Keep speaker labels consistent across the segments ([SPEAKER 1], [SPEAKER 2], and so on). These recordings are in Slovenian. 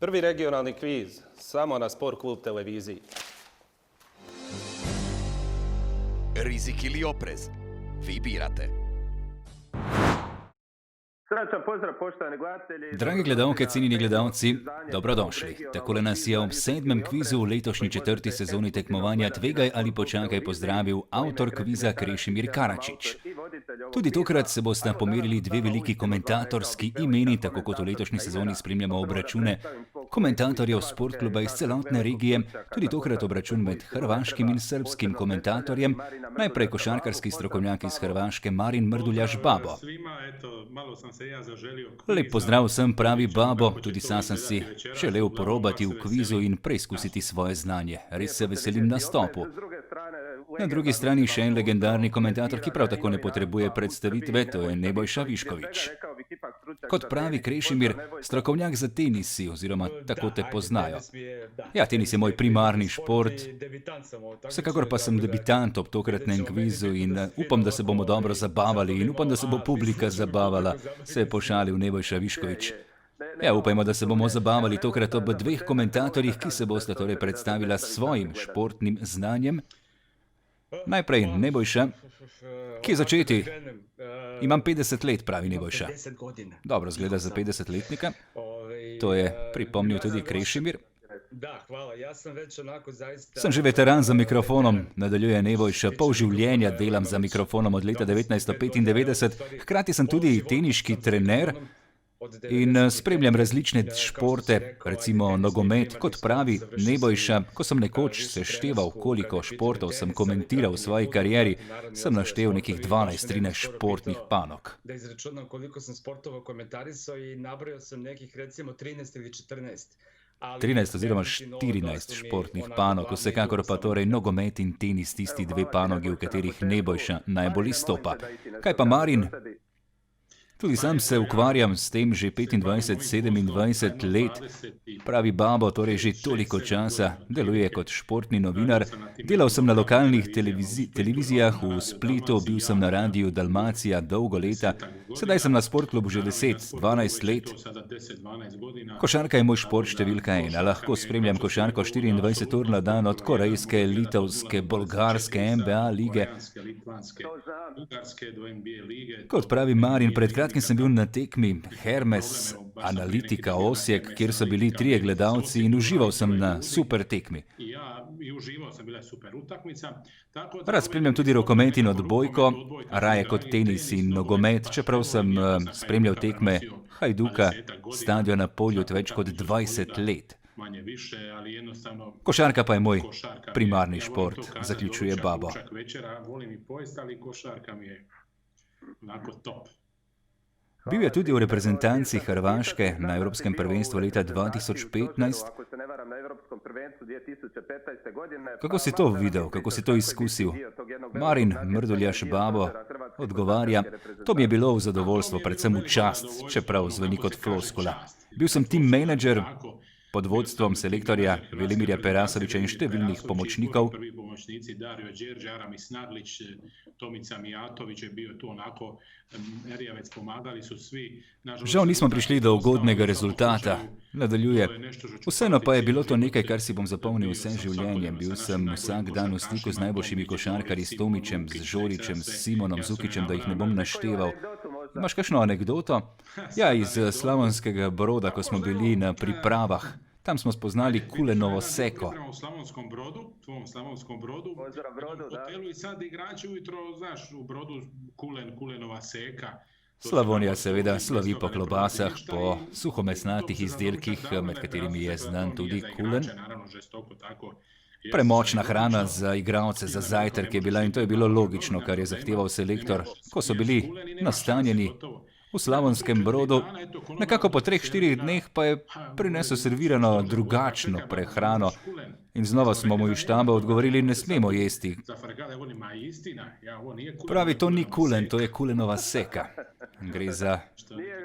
[SPEAKER 1] Prvi regionalni kviz, samo na Sport klub televiziji.
[SPEAKER 2] Rizik ili oprez? Vi birate.
[SPEAKER 1] Srećan pozdrav, poštovani gledatelji.
[SPEAKER 3] Dragi gledalke, cenjeni gledalci, dobrodošli. Takole nas je ob 7. kvizu v letošnji 4. sezoni tekmovanja Tvegaj ali počakaj pozdravil avtor kviza Krešimir Karačić. Tudi tokrat se bosta pomerili dve veliki komentatorski imeni, tako kot v letošnji sezoni spremljamo obračune komentatorjev Sport kluba iz celotne regije, tudi tokrat obračun med hrvaškim in srbskim komentatorjem, najprej košarkarski strokovnjak iz Hrvaške Marin Mrduljaš Babo. Lep pozdrav vsem, pravi Babo, tudi sam sem si želel porobati v kvizu in preizkusiti svoje znanje. Res se veselim nastopu. Na drugi strani še en legendarni komentator, ki prav tako ne potrebuje predstavitve, to je Nebojša Višković. Kot pravi Krešimir, strokovnjak za tenis si, oziroma tako te poznajo. Ja, tenis je moj primarni šport, vsekakor pa sem debitant ob tokratnem kvizu in upam, da se bomo dobro zabavali in upam, da se bo publika zabavala, se je pošalil Nebojša Višković. Ja, upajmo, da se bomo zabavali tokrat ob dveh komentatorjih, ki se bosta torej predstavila s svojim športnim znanjem. Najprej Nebojša, kje začeti? Imam 50 let, pravi Nebojša. Dobro, zgleda za 50-letnika. To je pripomnil tudi Krešimir. Sem že veteran za mikrofonom, nadaljuje Nebojša. Pol življenja delam za mikrofonom od leta 1995. Hkrati sem tudi teniški trener in spremljam različne športe, recimo nogomet. Kot pravi Nebojša, ko sem nekoč sešteval, koliko športov sem komentiral v svoji karieri, sem naštel nekih 12-13 športnih panog.
[SPEAKER 4] Da izračunam koliko sem sportova komentarisao i nabrojao sam nekih recimo 13 ili 14.
[SPEAKER 3] 13 oziroma 14 športnih panog, vsekakor pa torej nogomet in tenis tisti dve panogi, v katerih Nebojša najbolj izstopa. Kaj pa Marin? Tudi sam se ukvarjam s tem že 25-27 let, pravi Babo, torej že toliko časa, deluje kot športni novinar. Delal sem na lokalnih televizijah v Splitu, bil sem na radiju Dalmacija dolgo leta, sedaj sem na Sport klubu že 10-12 let. Košarka je moj šport številka 1, lahko spremljam košarko 24 ur na dan od korejske, litovske, bolgarske, NBA lige. Kot pravi Marin, pred kratkim sem bil na tekmi Hermes Analitika Osijek, kjer so bili 3 gledalci in užival sem na super tekmi. Rad spremljam tudi rokomet in odbojko, raje kot tenis in nogomet, čeprav sem spremljal tekme Hajduka, stadiona Poljud več kot 20 let. Košarka pa je moj primarni šport, zaključuje Babo. Bil je tudi v reprezentanci Hrvaške na Evropskem prvenstvu leta 2015. Kako si to videl, kako si to izkusil? Marin Mrduljaš Babo odgovarja, to mi je bilo v zadovoljstvo, predvsem v čast, čeprav zveni kot floskula. Bil sem team manager pod vodstvom selektorja Velimirja Perasovića in številnih pomočnikov. Žal nismo prišli do ugodnega rezultata, nadaljuje. Vseeno pa je bilo to nekaj, kar si bom zapomnil vse življenje. Bil sem vsak dan v stiku z najboljšimi košarkarji, s Tomićem, z Žorićem, s Simonom Zukićem, da jih ne bom našteval. Imaš kakšno anekdoto? Ja, iz Slavonskega Broda, ko smo bili na pripravah. Tam smo spoznali Kulenovo seko.
[SPEAKER 5] U Slavonskom Brodu, u hotelu i sad igrači ujutro, znaš, u Brodu Kulenova seka.
[SPEAKER 3] Slavonija seveda slovi po klobasah, po suhomesnatih izdelkih, med katerimi je znan tudi kulen. Premočna hrana za igralce, za zajtrk je bila in to je bilo logično, kar je zahteval selektor, ko so bili nastanjeni v Slavonskem Brodu. Nekako po 3-4 dneh pa je prinesel servirano drugačno prehrano in znova smo mu iz štaba odgovorili, ne smemo jesti. Pravi, to ni kulen, to je kulenova seka. Gre za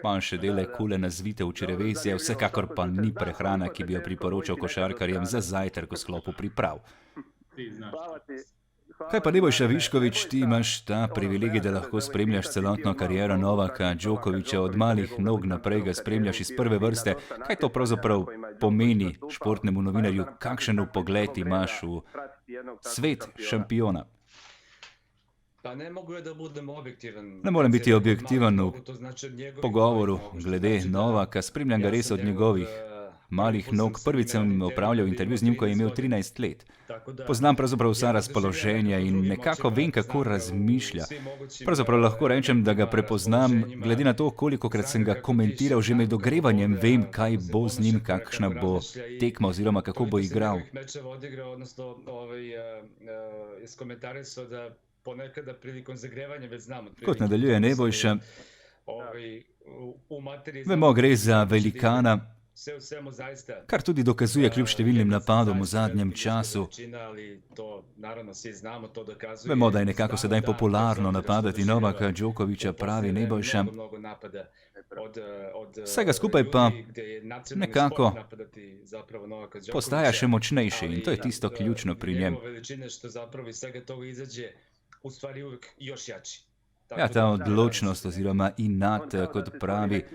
[SPEAKER 3] manjše dele kulena zvite v črevesje, vsekakor pa ni prehrana, ki bi jo priporočal košarkarjem za zajtrk v sklopu priprav. Kaj pa Nebojša Višković, ti imaš ta privilegij, da lahko spremljaš celotno kariero Novaka Djokovića, od malih nog naprej ga spremljaš iz prve vrste. Kaj to pravzaprav pomeni športnemu novinarju, kakšen vpogled imaš v svet šampiona?
[SPEAKER 4] Pa ne mogu ja da budem objektivan.
[SPEAKER 3] Ne morem biti objektivan v pogovoru glede Novaka, spremljam ga res od njegovih malih nog. Prvič sem opravljal intervju z njim, ko je imel 13 let. Poznam pravzaprav vsa razpoloženja in nekako vem, kako razmišlja. Pravzaprav lahko rečem, da ga prepoznam, glede na to, kolikokrat sem ga komentiral že med ogrevanjem, vem, kaj bo z njim, kakšna bo tekma oziroma kako bo igral. Kot nadaljuje Nebojša, vemo, gre za velikana, kar tudi dokazuje kljub številnim napadom v zadnjem času. Vemo, da je nekako sedaj popularno napadati Novaka Djokovića, pravi Nebojša. Vsega skupaj pa nekako postaja še močnejši in to je tisto ključno pri njem. Ja, ta odločnost oziroma inat, kot pravi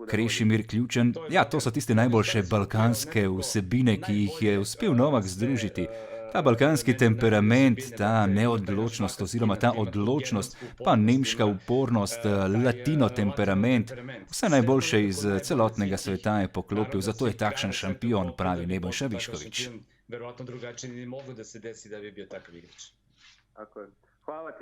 [SPEAKER 3] Krešimir Ključen, ja, to so tiste najboljše balkanske vsebine, ki jih je uspel Novak združiti. Ta balkanski temperament, ta neodločnost oziroma ta odločnost, pa nemška upornost, latino temperament, vse najboljše iz celotnega sveta je poklopil, zato je takšen šampion, pravi Nebojša Višković.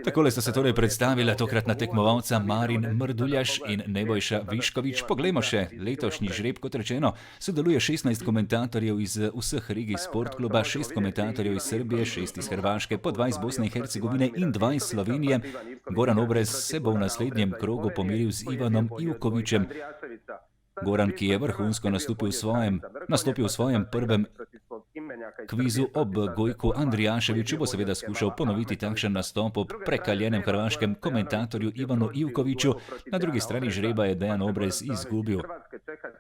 [SPEAKER 3] Takole sta se torej predstavila tokratna tekmovalca Marin Mrduljaš in Nebojša Višković. Poglejmo še letošnji žreb, kot rečeno, sodeluje 16 komentatorjev iz vseh regij Sportkluba, 6 komentatorjev iz Srbije, 6 iz Hrvaške, po 2 iz Bosne in Hercegovine in 2 iz Slovenije. Goran Obrez se bo v naslednjem krogu pomeril z Ivanom Ivkovićem. Goran, ki je vrhunsko nastopil v svojem prvem kvizu ob Gojku Andrijaševiću, bo seveda skušal ponoviti takšen nastop ob prekaljenem hrvaškem komentatorju Ivanu Ivkoviću. Na drugi strani žreba je Dejan Obrez izgubil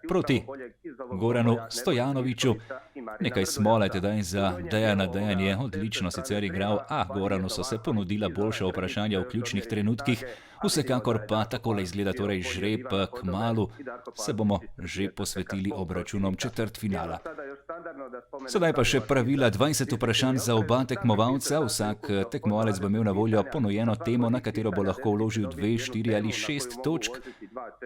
[SPEAKER 3] proti Goranu Stojanoviću. Nekaj smole tedaj za Dejana. Dejan je odlično sicer igral, a Goranu so se ponudila boljša vprašanja v ključnih trenutkih. Vsekakor pa takole izgleda torej žreb, kmalu se bomo že posvetili obračunom četrtfinala. Sedaj pa še pravila, 20 vprašanj za oba tekmovalca. Vsak tekmovalec bo imel na voljo ponujeno temo, na katero bo lahko vložil 2, 4 ali 6 točk.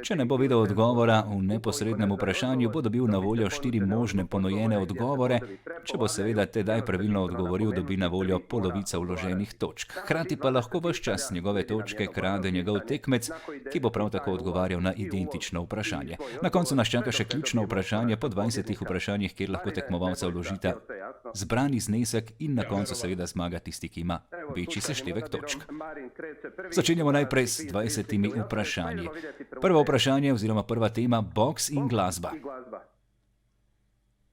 [SPEAKER 3] Če ne bo vedel odgovora v neposrednem vprašanju, bo dobil na voljo 4 možne ponujene odgovore. Če bo seveda tedaj pravilno odgovoril, dobi na voljo polovica vloženih točk. Hkrati pa lahko ves čas njegove točke krade njegov tekmec, ki bo prav tako odgovarjal na identično vprašanje. Na koncu nas čaka še ključno vprašanje po 20 vprašanjih, kjer lahko tekmovalca vložita zbrani znesek in na koncu seveda zmaga tisti, ki ima večji seštevek točk. Začenjamo najprej s 20 vprašanji. Prvo vprašanje oziroma prva tema, boks in glasba.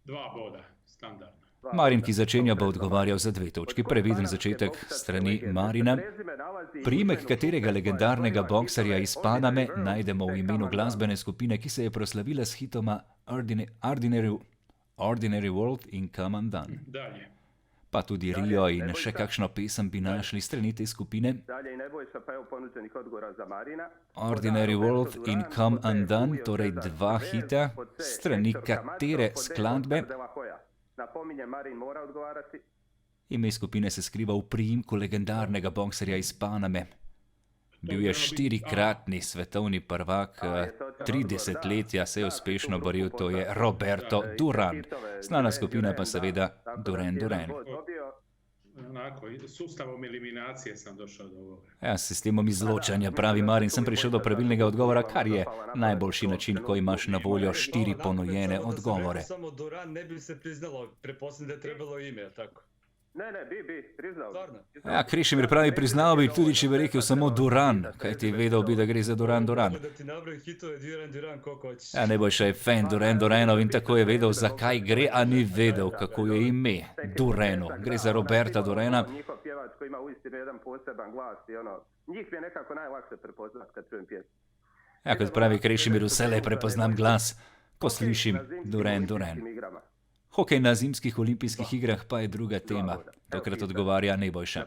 [SPEAKER 5] 2 boda, standardno.
[SPEAKER 3] Marin, ki začenja, bo odgovarjal za 2 točki. Previden začetek strani Marina. Priimek katerega legendarnega boksarja iz Paname najdemo v imenu glasbene skupine, ki se je proslavila s hitoma Ordinary World in Come Undone.
[SPEAKER 5] Dalje.
[SPEAKER 3] Pa tudi Rio in še kakšno pesem bi našli strani te skupine. Ordinary World in Come Undone, torej 2 hita, strani katere skladbe? Ime skupine se skriva v priimku legendarnega boksarja iz Paname. Bil je 4-kratni svetovni prvak, 30 letja se je uspešno boril, to je Roberto Duran. Znana skupina pa seveda Duran Duran.
[SPEAKER 5] Onako, sustavom eliminacije sam došao do ovoga.
[SPEAKER 3] Ja, s sistemom izločanja, pravi Marin, sem prišel do pravilnega odgovora, kar je najboljši način, ko imaš na voljo 4 ponujene odgovore.
[SPEAKER 4] Samo Duran ne bi se priznalo, preposljedno da je trebalo ime, tako.
[SPEAKER 6] Ne, bi priznal.
[SPEAKER 3] Ja, Krešimir pravi, priznal bi, tudi če bi rekel samo Duran, kaj ti vedel bi, da gre za Duran Duran.
[SPEAKER 4] Da ti nabrojim hitove Duran, koliko hoćeš.
[SPEAKER 3] Ja, Nebojša je fan Duran Duranov in tako je vedel, zakaj gre, a ni vedel, kako je ime Duranu. Gre za Roberta Durana.
[SPEAKER 6] Njihov pjevač koji ima uistinu jedan poseban glas i njih mi je nekako najlakše prepoznat kad čujem pjesmu.
[SPEAKER 3] Ja, kot pravi Krešimir, vselej prepoznam glas, ko slišim Duran Duran. Hokej na zimskih olimpijskih igrah pa je druga tema. Tokrat odgovarja Nebojša.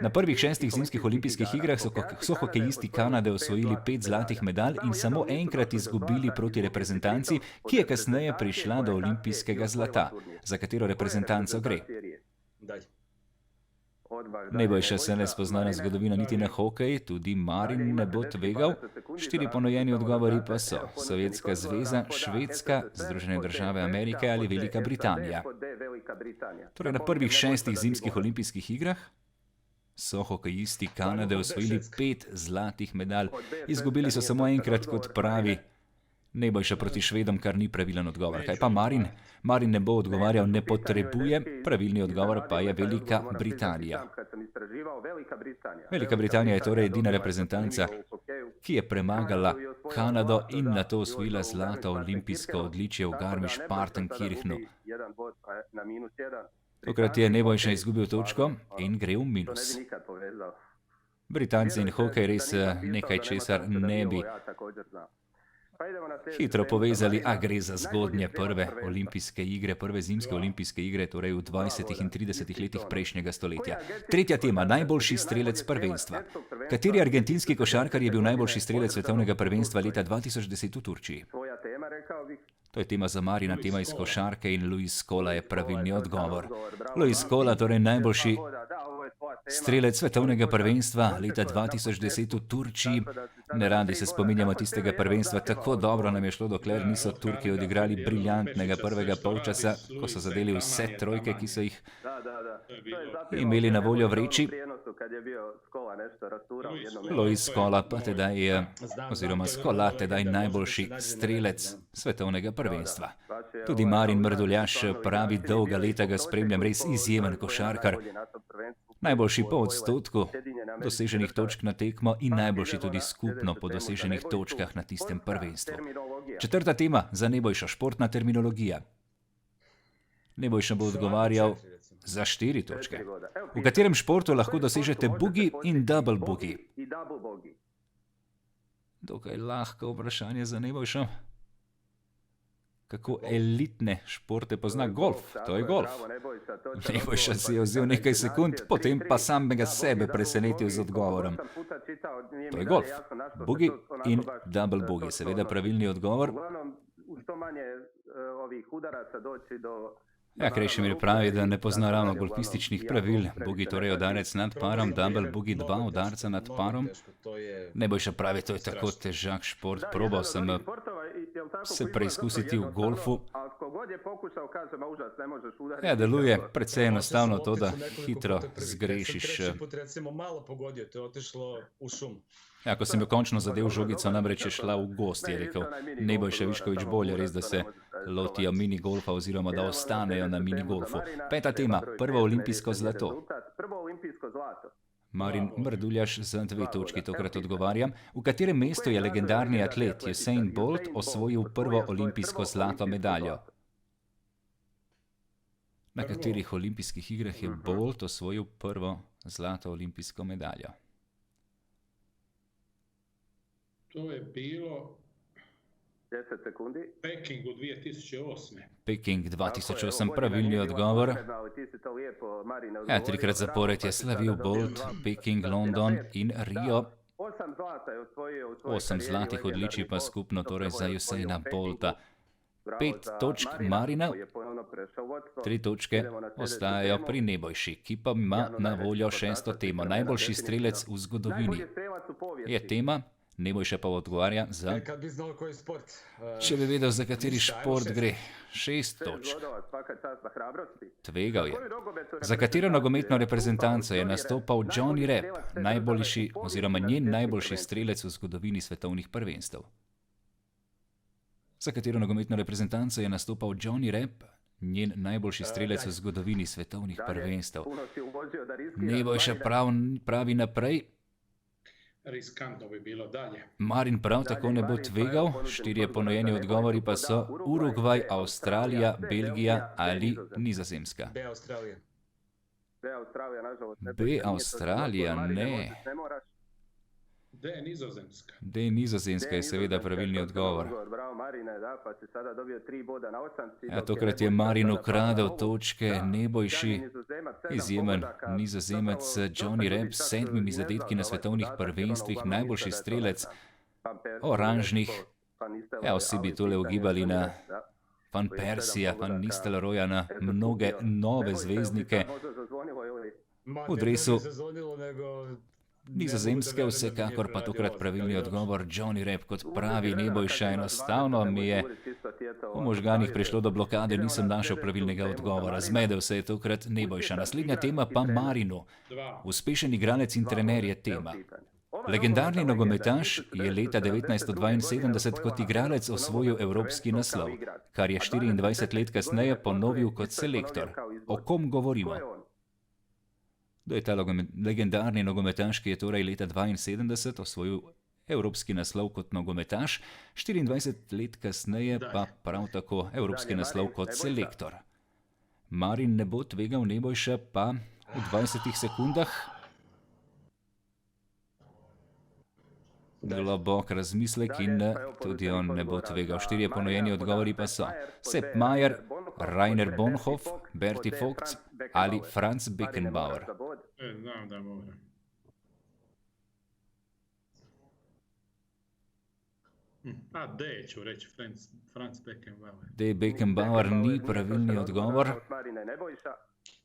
[SPEAKER 3] Na prvih 6 zimskih olimpijskih igrah so hokejisti Kanade osvojili 5 zlatih medalj in samo enkrat izgubili proti reprezentanci, ki je kasneje prišla do olimpijskega zlata. Za katero reprezentanco gre? Nebojša se ne spozna na zgodovino niti na hokej, tudi Marin ne bo tvegal. 4 ponujeni odgovori pa so: Sovjetska zveza, Švedska, Združene države Amerike ali Velika Britanija. Torej na prvih 6 zimskih olimpijskih igrah so hokejisti Kanade osvojili 5 zlatih medalj. Izgubili so samo enkrat, kot pravi Nebojša proti Švedom, kar ni pravilen odgovor. Kaj pa Marin? Marin ne bo odgovarjal ne potrebuje, pravilni odgovor pa je Velika Britanija. Velika Britanija je torej edina reprezentanca, ki je premagala Kanado in nato osvojila zlato olimpijsko odličje v Garmisch-Partenkirchenu. Tokrat je Nebojša izgubil točko in gre v minus. Britanci in hokej res nekaj, česar ne bi hitro povezali, a gre za zgodnje prve olimpijske igre, prve zimske olimpijske igre, torej v 20. in 30. letih prejšnjega stoletja. Tretja tema, najboljši strelec prvenstva. Kateri argentinski košarkar je bil najboljši strelec svetovnega prvenstva leta 2010 v Turčiji? To je tema za Marina, tema iz košarke in Luis Scola je pravilni odgovor. Luis Scola, torej najboljši strelec svetovnega prvenstva leta 2010 v Turčiji. Neradi se spominjamo tistega prvenstva, tako dobro nam je šlo, dokler niso Turki odigrali briljantnega prvega polčasa, ko so zadeli vse trojke, ki so jih imeli na voljo vreči. Luis Scola pa tedaj, oziroma Scola tedaj najboljši strelec svetovnega prvenstva. Tudi Marin Mrduljaš pravi, dolga leta ga spremljam, res izjemen košarkar. Najboljši po odstotku doseženih točk na tekmo in najboljši tudi skupno po doseženih točkah na tistem prvenstvu. Četrta tema za Nebojšo, športna terminologija. Nebojša bo odgovarjal za 4 točke. V katerem športu lahko dosežete boogie in double boogie? Dokaj lahko vprašanje za Nebojšo. Kako elitne športe pozna golf? To je golf. Nebojša si je vzel nekaj sekund, potem pa samega sebe presenetil z odgovorom. To je golf. Boogie in double boogie. Seveda pravilni odgovor. Ja, Krešimir pravi, da ne pozna ravno golfističnih pravil. Boogie torej udarec nad parom, double boogie 2 udarca nad parom. Nebojša pravi, to je tako težak šport. Probal sem se preizkusiti v golfu. Ja, deluje precej enostavno to, da hitro zgrešiš. Ja, ko sem jo končno zadev žogico, namreč je šla v gozd, je rekel Nebojša Višković. Bolje res, da se lotijo minigolfa oziroma da ostanejo na minigolfu. Peta tema, prvo olimpijsko zlato. Marin Mrduljaš za 2 točki tokrat odgovarja. V katerem mestu je legendarni atlet Usain Bolt osvojil prvo olimpijsko zlato medaljo? Na katerih olimpijskih igrah je Bolt osvojil prvo zlato olimpijsko medaljo?
[SPEAKER 5] To je bilo
[SPEAKER 6] 10 sekundi.
[SPEAKER 5] Pekingu 2008.
[SPEAKER 3] Peking 2008, pravilni odgovor. Ja, 3krat zapored je slavil Bolt, Peking, London in Rio. 8 zlatih odličij pa skupno torej za Usaina Bolta. 5 točk Marina, 3 točke ostajajo pri Nebojši, ki pa ima na voljo 6. temo. Najboljši strelec v zgodovini je tema. Nebojša pa odgovarja za... Če bi vedel, za kateri šport gre. 6 točk. Tvegal je. Za katero nogometno reprezentanco je nastopal Johnny Rep, najboljši oziroma njen najboljši strelec v zgodovini svetovnih prvenstev? Za katero nogometno reprezentanco je nastopal Johnny Rep, njen najboljši strelec v zgodovini svetovnih prvenstev? Nebojša pravi naprej.
[SPEAKER 5] Riskantno bi bilo dalje.
[SPEAKER 3] Marin prav tako ne bo tvegal. 4 ponujeni odgovori pa so Urugvaj, Avstralija, Belgija ali Nizozemska. B. Avstralija, ne.
[SPEAKER 5] D, Nizozemska.
[SPEAKER 3] D, Nizozemska je seveda pravilni odgovor.
[SPEAKER 6] Bravo Marine, da, pa si sada dobio 3 boda na 8.
[SPEAKER 3] Ja, tokrat je Marin ukradel točke Nebojši. Izjemen Nizozemec Johnny Rep s 7 zadetki na svetovnih prvenstvih, najboljši strelec oranžnih. Ja, vsi bi tole ugibali na Van Persija, Van Nistelrooja, na mnoge nove zvezdnike. V dresu Nizozemske vsekakor pa tokrat pravilni odgovor Johnny Rep, kot pravi Nebojša. Enostavno mi je v možganih prišlo do blokade, nisem našel pravilnega odgovora. Zmedel se je tokrat Nebojša. Naslednja tema pa Marinu. Uspešen igralec in trener je tema. Legendarni nogometaš je leta 1972 kot igralec osvojil evropski naslov, kar je 24 let kasneje ponovil kot selektor. O kom govorimo? Kdo je ta legendarni nogometaš, ki je torej leta 1972 osvojil evropski naslov kot nogometaš, 24 let kasneje pa prav tako evropski naslov kot selektor? Marin ne bo tvegal, Nebojša pa v 20 sekundah. Globok razmislek in tudi on ne bo tvegal. 4 ponujeni odgovori pa so Sepp Maier, Rainer Bonhoff, Berti Vogts ali Franz Beckenbauer.
[SPEAKER 5] Znam da mora. A D ću reći, Franz Beckenbauer.
[SPEAKER 3] D. Beckenbauer ni pravilni odgovor.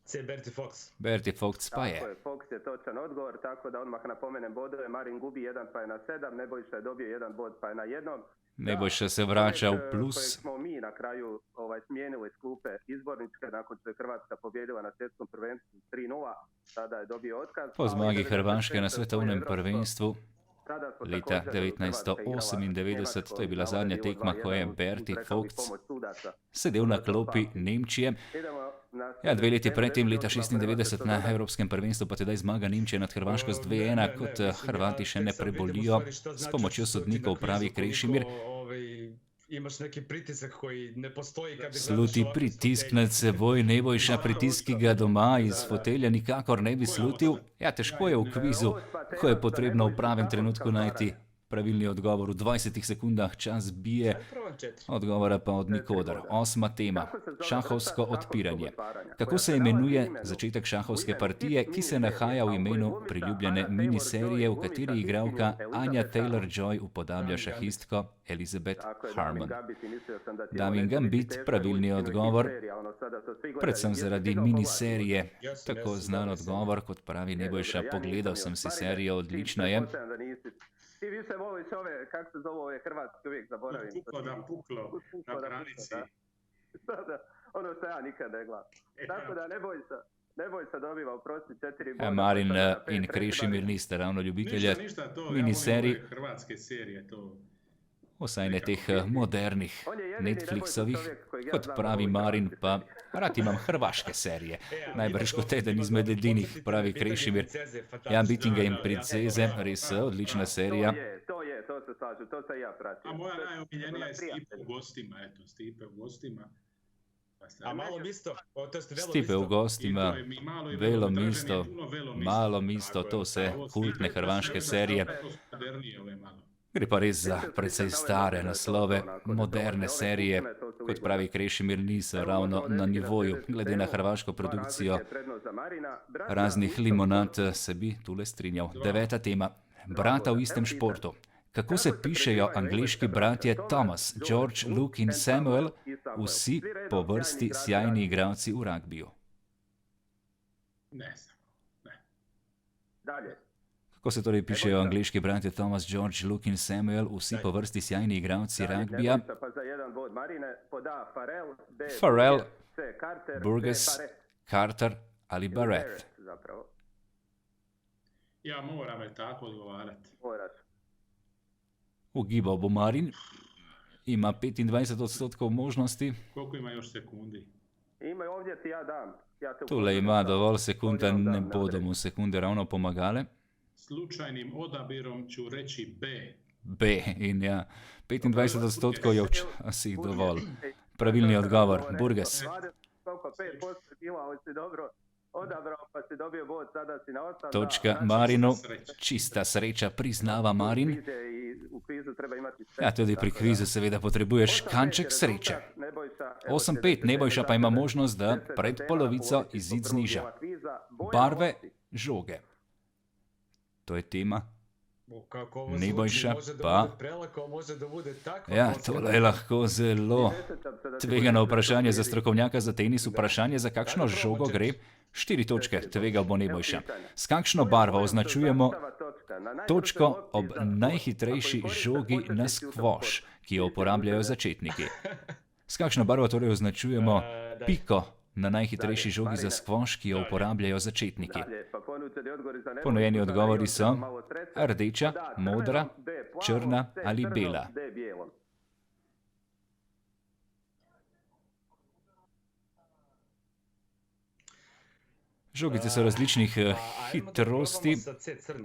[SPEAKER 4] C. Berti Vogts.
[SPEAKER 3] Berti Vogts pa je.
[SPEAKER 6] Tako je, Vogts je točan odgovor, tako da odmah napomenem bodove. Marin gubi 1 pa je na 7, Nebojša je dobio 1 bod pa je na 1.
[SPEAKER 3] Nebojša se vrača u plus.
[SPEAKER 6] Kojeg smo mi na kraju smijenili iz klupe izborničke nakon što je Hrvatska pobjedila na svjetskom prvenstvu 3:0, tada je dobio otkaz.
[SPEAKER 3] Po zmagi Hrvaške na svetovnem prvenstvu leta 1998, to je bila zadnja tekma, ko je Berti Vogts sedel na klopi Nemčije. Ja, 2 leti predtem, leta 1996, na Evropskem prvenstvu pa tedaj zmaga Nemčije nad Hrvaško z 2:1, kot Hrvati še ne prebolijo, s pomočjo sodnikov, pravi Krešimir.
[SPEAKER 4] Imaš neki pritisak koji ne postoji kad bi
[SPEAKER 3] Sluti pritisk nad seboj, Nebojša, pritisk, ki ga doma iz fotelja nikakor ne bi slutil. Ja, težko je v kvizu, ko je potrebno v pravem trenutku najti pravilni odgovor. V 20 sekundah čas bije, odgovora pa od nikoder. 8. tema, šahovsko odpiranje. Kako se imenuje začetek šahovske partije, ki se nahaja v imenu priljubljene miniserije, v kateri igralka Anja Taylor-Joy upodablja šahistko Elizabeth Harmon? Damin Gambit, pravilni odgovor, predvsem zaradi miniserije. Tako znan odgovor, kot pravi Nebojša, pogledal sem si serijo, odlična je.
[SPEAKER 6] Ti više voliš ove, kako se zove ove hrvatske, uvijek zaboravim.
[SPEAKER 5] Puklo na granici.
[SPEAKER 6] Ono što ja nikad ne gledam. Tako da Nebojša dobiva u prosti 4 boda.
[SPEAKER 3] Marin in Krešimir niste ravno ljubitelja miniserij.
[SPEAKER 5] Hrvatske serije, to...
[SPEAKER 3] Vsaj ne teh modernih Netflixovih, kot pravi Marin, pa rad imam hrvaške serije. Najbrž kot eden izmed edinih, pravi Krešimir. Ja, Bitinga in princeze, res odlična serija.
[SPEAKER 6] To se slažu, to se ja pratim.
[SPEAKER 5] A moja najomiljenija je Stipe u gostima, eto, Stipe u gostima.
[SPEAKER 4] A malo misto?
[SPEAKER 3] Stipe u gostima, Velo misto, Malo misto, to se kultne hrvaške serije. Gre pa res za precej stare naslove, moderne serije, kot pravi Krešimir, niso ravno na nivoju, glede na hrvaško produkcijo raznih limonad, se bi tule strinjal. 9. tema, brata v istem športu. Kako se pišejo angleški bratje Thomas, George, Luke in Samuel, vsi po vrsti sjajni igralci v ragbiju?
[SPEAKER 5] Ne znam, ne.
[SPEAKER 6] Dalje.
[SPEAKER 3] Kako se torej pišejo angleški bratje Thomas, George, Luke in Samuel, vsi po vrsti sjajni igralci ragbija? Farrell, Burgess, Carter ali Barrett?
[SPEAKER 5] Ja, moram je tako odgovarati.
[SPEAKER 3] Ugibal bo Marin, ima 25% možnosti.
[SPEAKER 5] Koliko ima još sekundi?
[SPEAKER 6] Ima ovdje ti ja dam.
[SPEAKER 3] Tule ima dovolj sekunda, ne bodo mu sekunde ravno pomagale.
[SPEAKER 5] Slučajnim odabirom ću reći B.
[SPEAKER 3] B in ja, 25% je včasih dovolj. Pravilni odgovor, Burgess.
[SPEAKER 6] 25% bilo, ali si dobro odabrao pa si dobio bod, sada si na 8.
[SPEAKER 3] Točka Marinu, čista sreča, priznava Marin.
[SPEAKER 6] U kvizu treba imati sve.
[SPEAKER 3] Ja, tudi pri kvizu seveda potrebuješ kanček sreče. 8-5, Nebojša pa ima možnost, da pred polovico izid zniža. Barve žoge. To je tema. Nebojša pa... Ja, tole je lahko zelo tvegano vprašanje za strokovnjaka za tenis. Vprašanje, za kakšno žogo gre. 4 točke tvegal bo Nebojša. S kakšno barvo označujemo točko ob najhitrejši žogi na skvoš, ki jo uporabljajo začetniki? S kakšno barvo torej označujemo piko na najhitrejši žogi za skvoš, ki jo uporabljajo začetniki? Ponujeni odgovori so rdeča, modra, črna ali bela. Žogice so različnih hitrosti,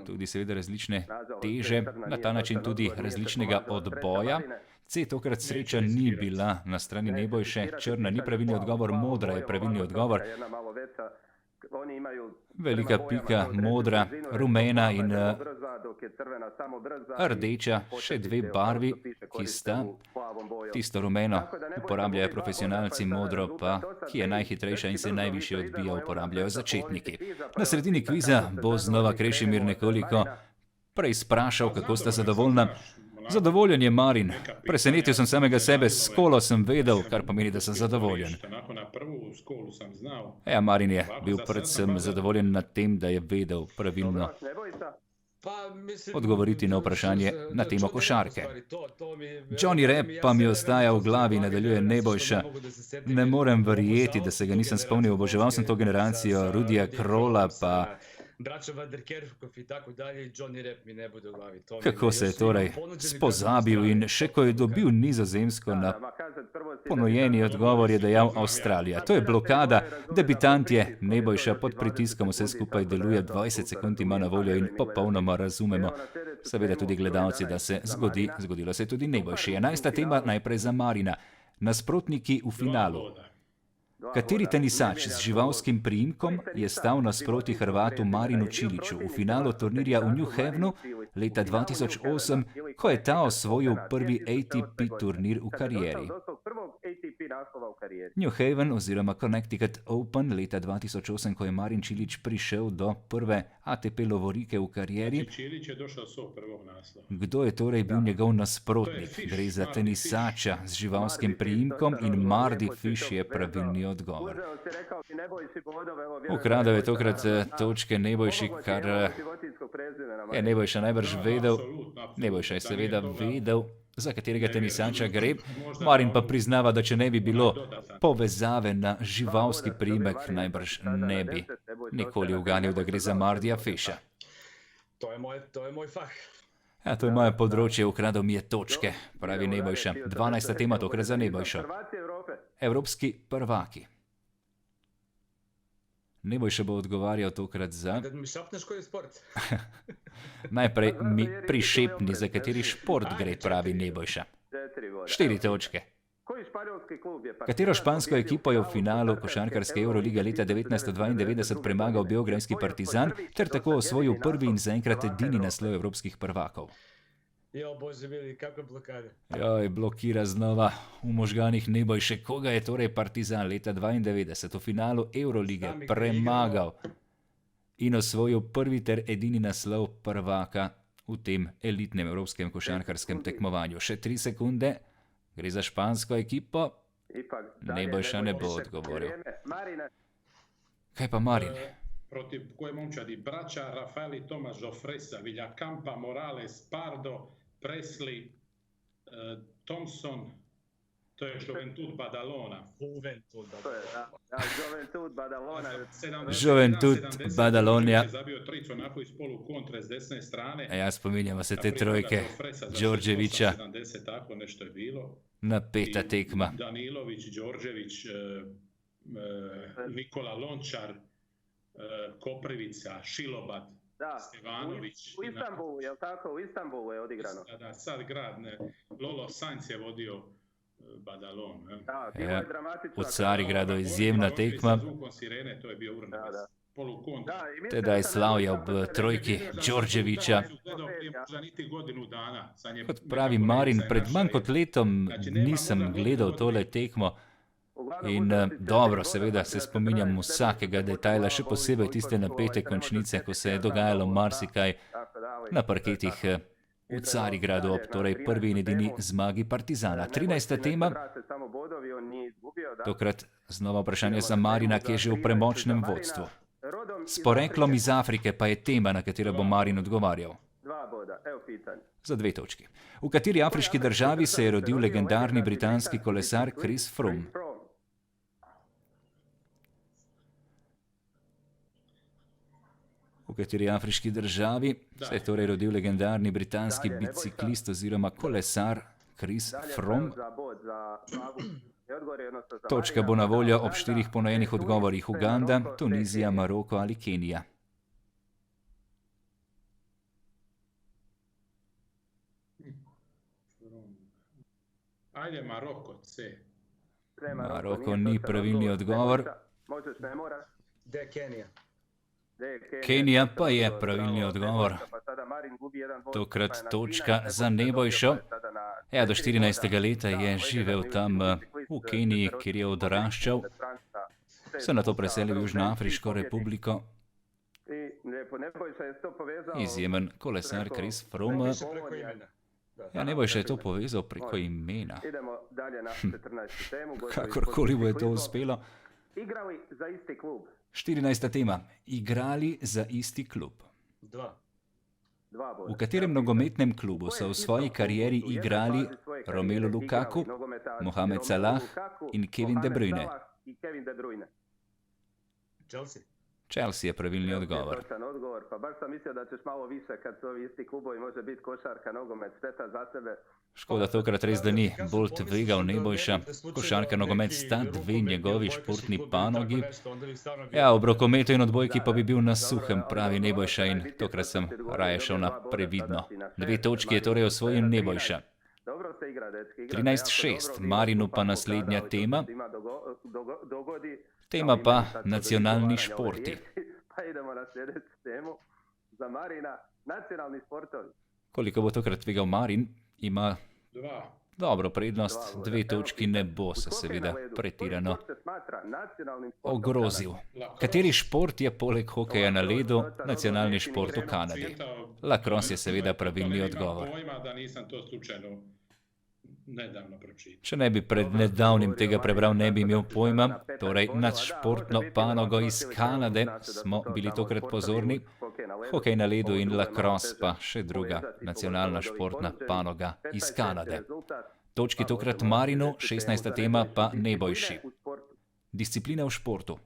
[SPEAKER 3] tudi seveda različne teže, na ta način tudi različnega odboja. C tokrat sreča ni bila na strani Nebojše, črna ni pravilni odgovor, modra je pravilni odgovor. Velika pika, modra, rumena in rdeča, še dve barvi, ki sta tisto rumeno uporabljajo profesionalci, modro pa, ki je najhitrejša in se najvišje odbija, uporabljajo začetniki. Na sredini kviza bo znova Krešimir nekoliko prej sprašal, kako sta zadovoljna. Zadovoljen je Marin. Presenetil sem samega sebe, s kolo sem vedel, kar pomeni, da sem zadovoljen. Ja, Marin je bil predvsem zadovoljen nad tem, da je vedel pravilno odgovoriti na vprašanje na temo košarke. Johnny Rep pa mi ostaja v glavi, nadaljuje Nebojša. Ne morem verjeti, da se ga nisem spomnil. Oboževal sem to generacijo Rudija Krola, pa kako se je torej spozabil in še ko je dobil Nizozemsko na ponujeni odgovor, je dejal Avstralija. To je blokada, debitant je, Nebojša pod pritiskom, vse skupaj deluje, 20 sekund ima na voljo in popolnoma razumemo, seveda tudi gledalci, da se zgodi, zgodilo se je tudi Nebojši. 11. tema najprej za Marina. Nasprotniki v finalu. Kateri tenisač z živalskim priimkom je stal nasproti Hrvatu Marinu Čiliću v finalu turnirja v New Havenu leta 2008, ko je ta osvojil prvi ATP turnir v karieri? New Haven oziroma Connecticut Open leta 2008, ko je Marin Čilić prišel do prve ATP lovorike v karieri. Kdo je torej bil njegov nasprotnik? Gre za tenisača z živalskim priimkom in Mardy Fish je pravilni odgovor. Ukradel je tokrat točke Nebojši, kar je Nebojša najbrž vedel. Nebojša je seveda vedel, za katerega tenisača gre. Marin pa priznava, da če ne bi bilo povezave na živalski priimek, najbrž ne bi nikoli uganil, da gre za Mardyja Fisha.
[SPEAKER 4] To je moj fah.
[SPEAKER 3] Ja, to je moje področje, ukradel mi je točke, pravi Nebojša. 12. tema tokrat za Nebojšo. Evropski prvaki. Nebojša bo odgovarjal tokrat za...
[SPEAKER 4] Da mi šapneš koji sport.
[SPEAKER 3] Najprej mi prišepni, za kateri šport gre, pravi Nebojša. 4 točke. Katero špansko ekipo je v finalu košarkarske Eurolige leta 1992 premagal beograjski Partizan ter tako osvojil prvi in zaenkrat edini naslov evropskih prvakov?
[SPEAKER 4] Jo, bože mili, kako blokade.
[SPEAKER 3] Joj, blokira znova v možganih Nebojše. Koga je torej Partizan leta 1992 v finalu Eurolige premagal in osvojil prvi ter edini naslov prvaka v tem elitnem evropskem košarkarskem tekmovanju? Še 3 sekunde. Gre za špansko ekipo. Nebojša ne bo odgovoril. Kaj pa Marin?
[SPEAKER 5] Protiv koje momčadi? Braća Rafaeli, Tomas Jofresa, Villacampa, Morales, Pardo, Presley, Thompson, to je Juventud Badalona.
[SPEAKER 3] Juventud Badalona.
[SPEAKER 5] Zabio tricu onako iz polu kontre s desne strane.
[SPEAKER 3] Ja, spominjamo se te trojke Đorđevića.
[SPEAKER 5] Tako nešto je bilo.
[SPEAKER 3] Napeta tekma.
[SPEAKER 5] Danilović, Đorđević, Nikola Lončar, Koprivica, Šilobat, Stevanović.
[SPEAKER 6] U Istanbulu, je li tako? U Istanbulu je odigrano.
[SPEAKER 5] Da, sad grad, Lolo Sainz je vodio Badalon.
[SPEAKER 3] Ja, u Carigradu izjemna tekma.
[SPEAKER 5] Zvukom sirene, to je bio urnac. polukontra.
[SPEAKER 3] Tedaj slavja ob trojki Đorđevića.
[SPEAKER 5] Za niti godinu dana.
[SPEAKER 3] Kot pravi Marin, pred manj kot letom nisem gledal tole tekmo in dobro, seveda se spominjam vsakega detajla, še posebej tiste napete končnice, ko se je dogajalo marsikaj na parketih v Carigradu ob torej prvi in edini zmagi Partizana. 13. tema, tokrat znova vprašanje za Marina, ki je že v premočnem vodstvu. S poreklom iz Afrike pa je tema, na katero bo Marin odgovarjal. Za 2 točki. V kateri afriški državi se je rodil legendarni britanski kolesar Chris Froome? V kateri afriški državi se je torej rodil legendarni britanski biciklist oziroma kolesar Chris Froome? Točka bo na voljo ob 4 ponujenih odgovorih: Uganda, Tunizija, Maroko ali Kenija.
[SPEAKER 5] Ajde, Maroko, C.
[SPEAKER 3] Maroko ni pravilni odgovor. Kenija pa je pravilni odgovor. Tokrat točka za Nebojšo. Ja, do 14. leta je živel tam v Keniji, kjer je odraščal. Se nato preselil v Južnoafriško republiko. Izjemen kolesar Chris Froome. Ja, Nebojša je to povezal preko imena. Kakorkoli bo je to uspelo. 14. tema. Igrali za isti klub. V katerem nogometnem klubu so v svoji karieri igrali Romelu Lukaku, Mohamed Salah in Kevin De Bruyne? Chelsea je pravilni odgovor. Škoda tokrat res, da ni bolj tvegal Nebojša. Košarka, nogomet sta dve njegovi športni panogi. Ja, ob rokometu in odbojki pa bi bil na suhem, pravi Nebojša, in tokrat sem raje šel na previdno. 2 točki je torej osvojil Nebojša. 13:6, Marinu pa naslednja tema. Tema pa nacionalni športi. Koliko bo tokrat tvegal Marin? Ima dobro prednost, 2 točki, ne bo se seveda pretirano ogrozil. Kateri šport je poleg hokeja na ledu nacionalni šport v Kanadi? Lacrosse je seveda pravilni odgovor. Če ne bi pred nedavnim tega prebral, ne bi imel pojma. Torej, nad športno panogo iz Kanade smo bili tokrat pozorni. Hokej na ledu in lacrosse pa še druga nacionalna športna panoga iz Kanade. Točki tokrat Marinu, 16. tema pa Nebojši. Disciplina v športu.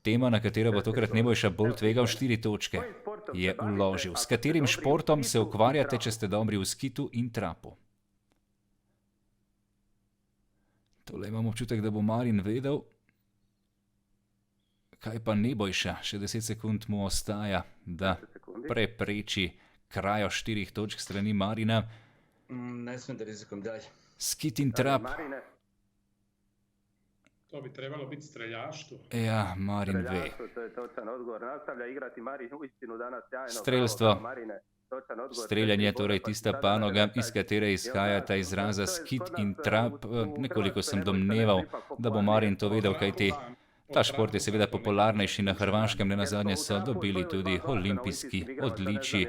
[SPEAKER 3] Tema, na katero bo tokrat Nebojša bolj tvegal, 4 točke, je vložil. S katerim športom se ukvarjate, če ste dobri v skitu in trapu? Tole imam občutek, da bo Marin vedel. Kaj pa Nebojša? Še 10 sekund mu ostaja, da prepreči krajo 4 točk strani Marina.
[SPEAKER 4] Ne smem, da rizikom dalje.
[SPEAKER 3] Skit in trap.
[SPEAKER 5] To bi trebalo biti streljaštvo.
[SPEAKER 3] Ja, Marin ve. Strelstvo. Streljanje, torej tista panoga, iz katere izhajata izraza skit in trap. Nekoliko sem domneval, da bo Marin to vedel, kajti ta šport je seveda popularnejši na Hrvaškem, nenazadnje so dobili tudi olimpijski odličji.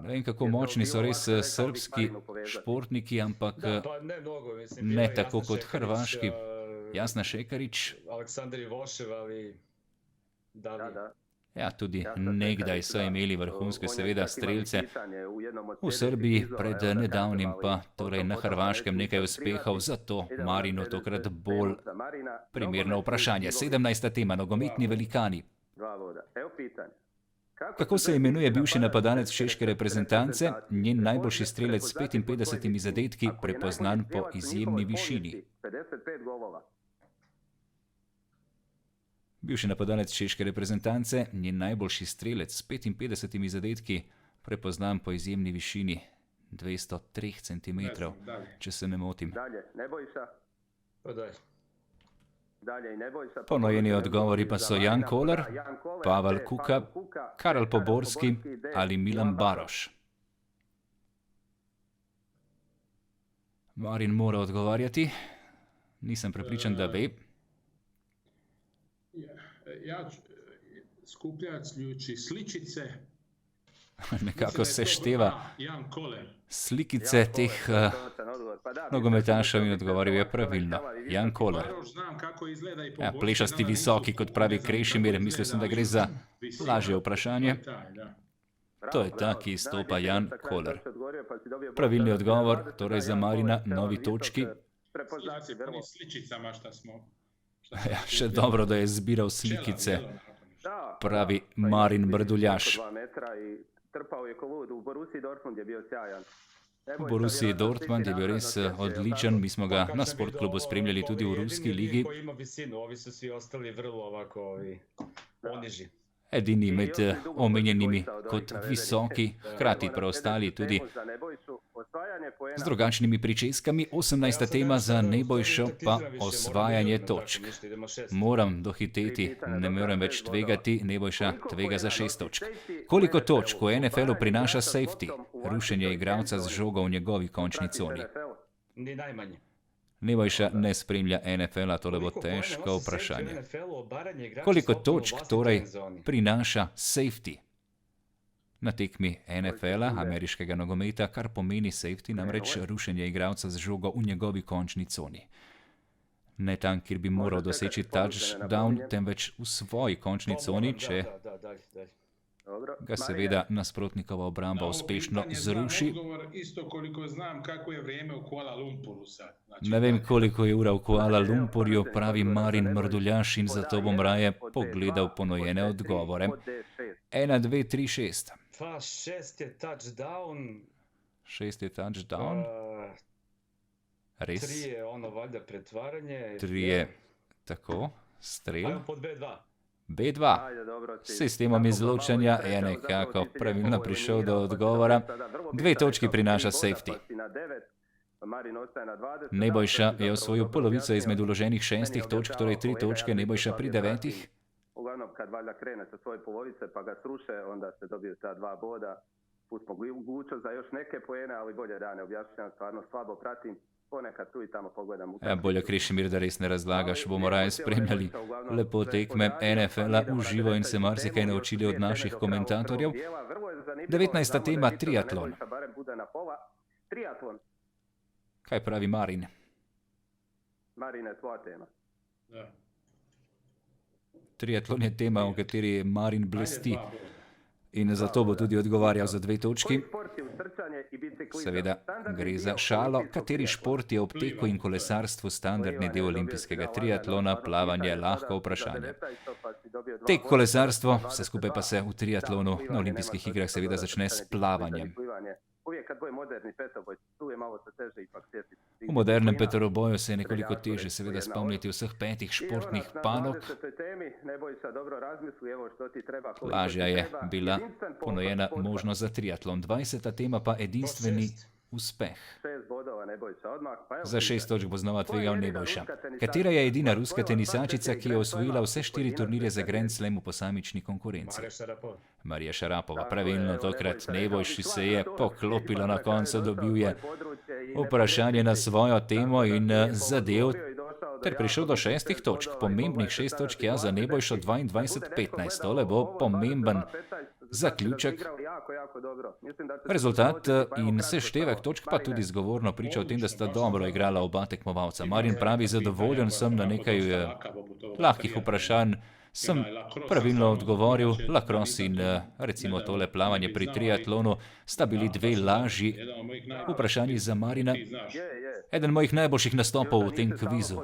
[SPEAKER 3] Ne vem, kako močni so res srbski športniki, ampak ne tako kot hrvaški. Jasna Šekarić. Ja, tudi nekdaj so imeli vrhunske seveda strelce. V Srbiji pred nedavnim pa torej na Hrvaškem nekaj uspehov, zato Marinu tokrat bolj primerno vprašanje. 17. tema, nogometni velikani. Kako se imenuje bivši napadalec češke reprezentance, njen najboljši strelec s 55 zadetki, prepoznan po izjemni višini? Bivši napadalec češke reprezentance, njen najboljši strelec s 55 zadetki, prepoznan po izjemni višini 203 cm, če se ne motim.
[SPEAKER 4] Pa daj.
[SPEAKER 6] Dalje i Nebojša.
[SPEAKER 3] Ponujeni odgovori pa so Jan Kolar, Pavel Kuka, Karel Poborski ali Milan Baroš. Marin mora odgovarjati. Nisem prepričan, da ve.
[SPEAKER 5] Ja skupljajući sličice.
[SPEAKER 3] Nekako se števa
[SPEAKER 5] Jan Koler.
[SPEAKER 3] slikice teh nogometašev in odgovoril je pravilno. Jan Kolar.
[SPEAKER 5] Znam kako izgleda i
[SPEAKER 3] Ja, plešasti visoki, kot pravi Krešimir, mislil sem, da gre za lažje vprašanje. To je ta, ki izstopa Jan Kolar. Pravilni odgovor, torej za Marina, novi točki.
[SPEAKER 5] S sličicama šta smo.
[SPEAKER 3] Ja, še dobro, da je zbiral slikice, pravi Marin Mrduljaš.
[SPEAKER 6] Trpao je ko lud, u Borussiji Dortmund je bio sjajan.
[SPEAKER 3] V Borussiji Dortmund je bil res odličen, mi smo ga na sportklubu spremljali tudi v ruski ligi.
[SPEAKER 4] Koji ima visinu, ovi su svi ostali vrlo ovako poniži.
[SPEAKER 3] Edini med omenjenimi kot visoki, hkrati preostali tudi z drugačnimi pričeskami. 18. tema za Nebojšo pa osvajanje točk. Moram dohiteti, ne morem več tvegati, Nebojša tvega za 6 točk. Koliko točk v NFL-u prinaša safety, rušenje igralca z žogo v njegovi končni coni?
[SPEAKER 4] Ni najmanje.
[SPEAKER 3] Nebojša ne spremlja NFL-a, tole bo težko vprašanje. Koliko točk torej prinaša safety na tekmi NFL-a, ameriškega nogometa, kar pomeni safety, namreč rušenje igralca z žogo v njegovi končni coni. Ne tam, kjer bi moral doseči touchdown, temveč v svoji končni coni, če ga seveda nasprotnikova obramba uspešno zruši.
[SPEAKER 5] Isto koliko znam kako je vrijeme u Kuala Lumpuru sad.
[SPEAKER 3] Ne vem, koliko je ura v Kuala Lumpurju, pravi Marin Mrduljaš, in zato bom raje pogledal ponujene odgovore. 1, 2, 3, 6.
[SPEAKER 4] Pa 6 je touchdown.
[SPEAKER 3] 6 je touchdown. Res?
[SPEAKER 4] 3 je ono valjda pretvaranje.
[SPEAKER 3] 3 je tako, strel.
[SPEAKER 4] Ajmo pod B2.
[SPEAKER 3] B2. S sistemom izločanja je nekako pravilno prišel do odgovora. 2 točki prinaša safety. Nebojša je osvojil polovico izmed vloženih 6 točk, torej 3 točke, Nebojša pri 9.
[SPEAKER 6] Uglavnom kad valjda krene sa svoje polovice pa ga sruše, onda se dobiju ta 2 boda. Put mogućnost za još neke poene, ali bolje da ne objašnjam, stvarno slabo pratim. Ponekad tu i tamo pogledam.
[SPEAKER 3] Ja, bolje Krešimir, da res ne razlagaš, bomo raje spremljali lepo tekme NFL-a v živo in se marsikaj naučili od naših komentatorjev. 19. tema, triatlon. Kaj pravi Marin?
[SPEAKER 6] Marine, tvoja tema.
[SPEAKER 3] Triatlon je tema, v kateri Marin blesti. In zato bo tudi odgovarjal za 2 točki. Seveda gre za šalo, kateri šport je ob teku in kolesarstvu standardni del olimpijskega triatlona, plavanje lahko vprašanje. Tek, kolesarstvo, vse skupaj pa se v triatlonu na olimpijskih igrah seveda začne s plavanjem. V modernem petoroboju se je nekoliko teže seveda spomniti vseh 5 športnih panog. Lažja je bila ponujena možnost za triatlon. 20. tema pa edinstveni uspeh. Za 6 točk bo znova tvegal Nebojša. Katera je edina ruska tenisačica, ki je osvojila vse 4 turnirje za Grand Slam v posamični konkurenci? Marija Šarapova. Pravilno, tokrat Nebojši se je poklopilo na koncu, dobil je vprašanje na svojo temo in zadev ter prišel do 6 točk. Pomembnih 6 točk je za Nebojšo 22-15. Tole bo pomemben zaključek. Rezultat in seštevek točk pa tudi zgovorno priča o tem, da sta dobro igrala oba tekmovalca. Marin pravi, zadovoljen sem, na nekaj lahkih vprašanj sem pravilno odgovoril. Lacrosse in recimo tole plavanje pri triatlonu sta bili 2 lažji vprašanji za Marina. Eden mojih najboljših nastopov v tem kvizu,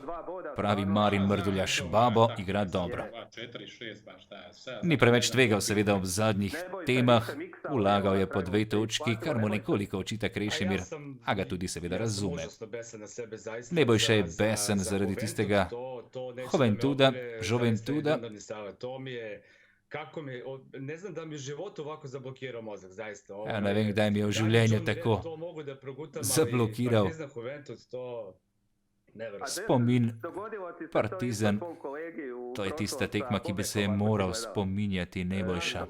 [SPEAKER 3] pravi Marin Mrduljaš. Babo igra dobro. Ni preveč tvegal seveda ob zadnjih temah, vlagal je po 2 točki, kar mu nekoliko očita Krešimir, a ga tudi seveda razume. Nebojša je besen zaradi tistega Joventuda.
[SPEAKER 4] Kako mi, ne znam da mi život ovako zablokirao mozak, zaista.
[SPEAKER 3] Ja, ne vem, kdaj mi je v življenju tako zablokiral. Spomin, Partizan, to je tista tekma, ki bi se je moral spominjati Nebojša.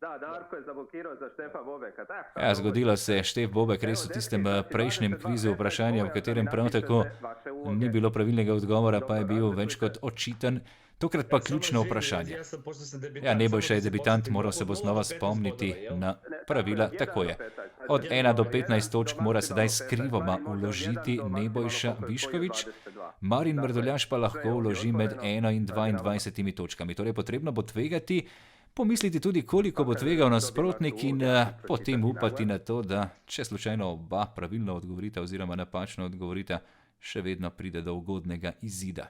[SPEAKER 6] Da, Darko je zablokirao za Štefa Bobeka.
[SPEAKER 3] Ja, zgodilo se je Štef Bobek res v tistem prejšnjem kvizu vprašanja, v katerem prav tako ni bilo pravilnega odgovora, pa je bil več kot očiten. Tokrat pa ključno vprašanje. Ja, Nebojša je debitant, moral se bo znova spomniti na pravila, tako je. Od 1 do 15 točk mora sedaj skrivoma vložiti Nebojša Višković, Marin Mrduljaš pa lahko vloži med 1 in 22 točkami. Torej potrebno bo tvegati, pomisliti tudi, koliko bo tvegal nasprotnik in potem upati na to, da če slučajno oba pravilno odgovorita oziroma napačno odgovorita, še vedno pride do ugodnega izida.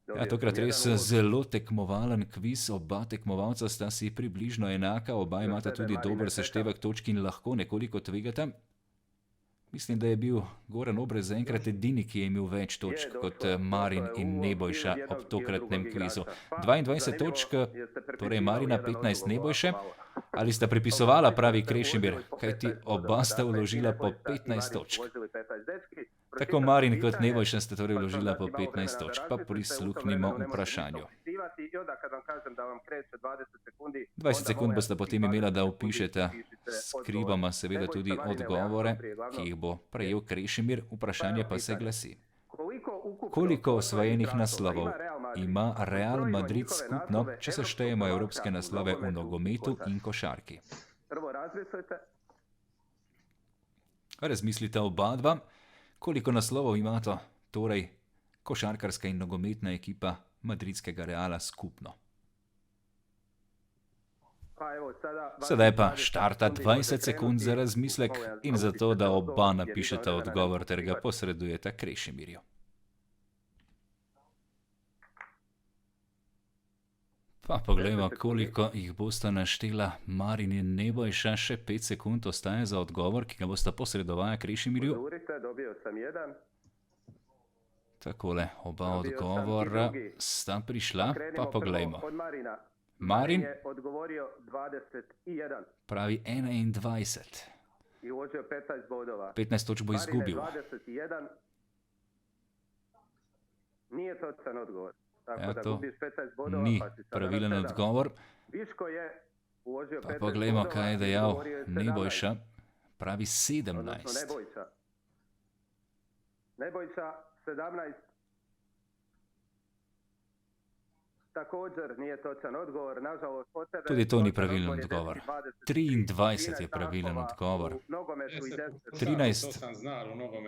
[SPEAKER 3] Ja, tokrat res zelo tekmovalen kviz, oba tekmovalca sta si približno enaka, oba imata tudi dober seštevek točk in lahko nekoliko tvegata. Mislim, da je bil Goran Obrez zaenkrat edini, ki je imel več točk kot Marin in Nebojša ob tokratnem kvizu. 22 točk, torej Marina, 15 Nebojše. Ali sta pripisovala, pravi Krešimir, kajti oba sta vložila po 15 točk. Tako Marin kot Nebojša sta torej vložila po 15 točk, pa prisluhnimo vprašanju. 20 sekund boste potem imela, da vpišete skrivoma seveda tudi odgovore, ki jih bo prejel Krešimir, vprašanje pa se glasi. Koliko osvojenih naslovov ima Real Madrid skupno, če se štejemo evropske naslove v nogometu in košarki? Razmislite oba dva, koliko naslovov imata torej košarkarska in nogometna ekipa madridskega Reala skupno. Sedaj pa štarta 20 sekund za razmislek in za to, da oba napišete odgovor ter ga posredujete Krešimirju. Pa poglejmo, koliko jih bosta naštela Marin in Nebojša. Še 5 sekund ostaje za odgovor, ki ga bosta posredovala Krešimirju. Takole, oba odgovora sta prišla, pa poglejmo. Marin
[SPEAKER 6] je odgovorio 21.
[SPEAKER 3] Pravi 21.
[SPEAKER 6] I uložio 15 bodova.
[SPEAKER 3] 15 točk bo izgubil.
[SPEAKER 6] Marine 21. Nije točan odgovor. Tako da gubiš 15 bodova.
[SPEAKER 3] Ni
[SPEAKER 6] pa si sada
[SPEAKER 3] pravilen
[SPEAKER 6] na 7.
[SPEAKER 3] odgovor.
[SPEAKER 6] Viško je uložio 15
[SPEAKER 3] Pa poglejmo,
[SPEAKER 6] bodova,
[SPEAKER 3] kaj je dejal
[SPEAKER 6] odgovorio je 17.
[SPEAKER 3] Nebojša. Pravi 17.
[SPEAKER 6] Odnosno Nebojša. Nebojša 17. Također nije točan odgovor, nažalost od tebe.
[SPEAKER 3] Tudi to ni pravilen odgovor. 23 je pravilen odgovor. 13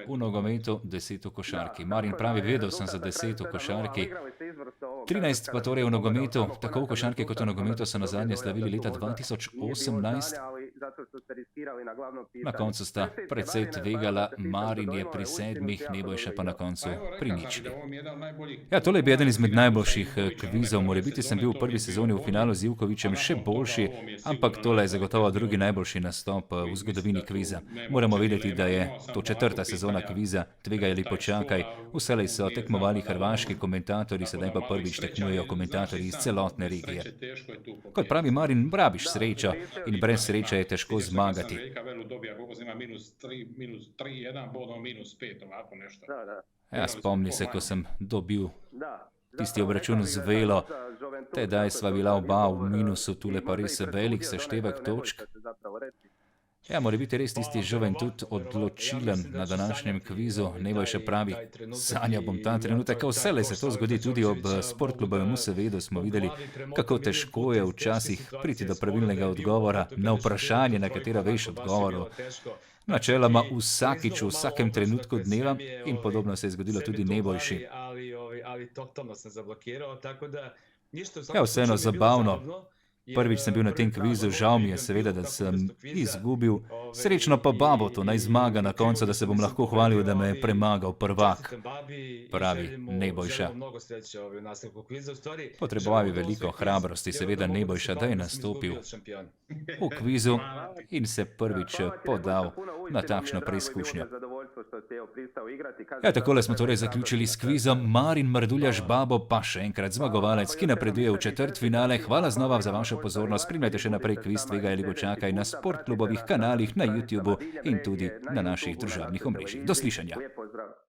[SPEAKER 3] v nogometu, 10 v košarki. Marin pravi, vedel sem za 10 v košarki. 13 pa torej v nogometu, tako v košarki kot v nogometu so nazadnje slavili leta 2018. Na koncu sta precej tvegala, Marin je pri 7, Nebojša pa na koncu pri 0. Ja, tole je bil eden izmed najboljših kvizov. Morebiti sem bil v prvi sezoni v finalu z Ivkovićem še boljši, ampak tole je zagotovo drugi najboljši nastop v zgodovini kviza. Moramo vedeti, da je to 4. sezona kviza, tvegaj ali počakaj. Vselej so tekmovali hrvaški komentatorji, sedaj pa prvič tekmujejo komentatorji iz celotne regije. Kot pravi Marin, rabiš srečo in brez sreče je težko zmagati. Ja, spomni se, ko sem dobil tisti obračun z Velo, tedaj sva bila oba v minusu, tule pa res velik seštevek točk. Ja, mora biti res tisti Juventud odločilen na današnjem kvizu. Nebojša pravi, sanja bom ta trenutek, vselej se to zgodi tudi ob Sportklubu Musevedo, smo videli, kako težko je včasih priti do pravilnega odgovora na vprašanje, na katero veš odgovorov. Načeloma vsakič, v vsakem trenutku dneva in podobno se je zgodilo tudi Nebojši. Ja, vseeno zabavno. Prvič sem bil na tem kvizu, žal mi je seveda, da sem izgubil. Srečno pa Babotu, naj zmaga na koncu, da se bom lahko hvalil, da me je premagal prvak, pravi Nebojša. Potreboval je veliko hrabrosti, seveda Nebojša, da je nastopil v kvizu in se prvič podal na takšno preizkušnjo. Ja, takole smo torej zaključili s kvizom. Marin Mrduljaš Babo pa še enkrat zmagovalec, ki napreduje v četrtfinale. Hvala znova za vašo vašo pozornost. Spremljajte še naprej kviz Tvegaj ali počakaj na Sportklubovih kanalih, na YouTubu in tudi na naših družabnih omrežjih. Do slišanja.
[SPEAKER 6] Lijep pozdrav.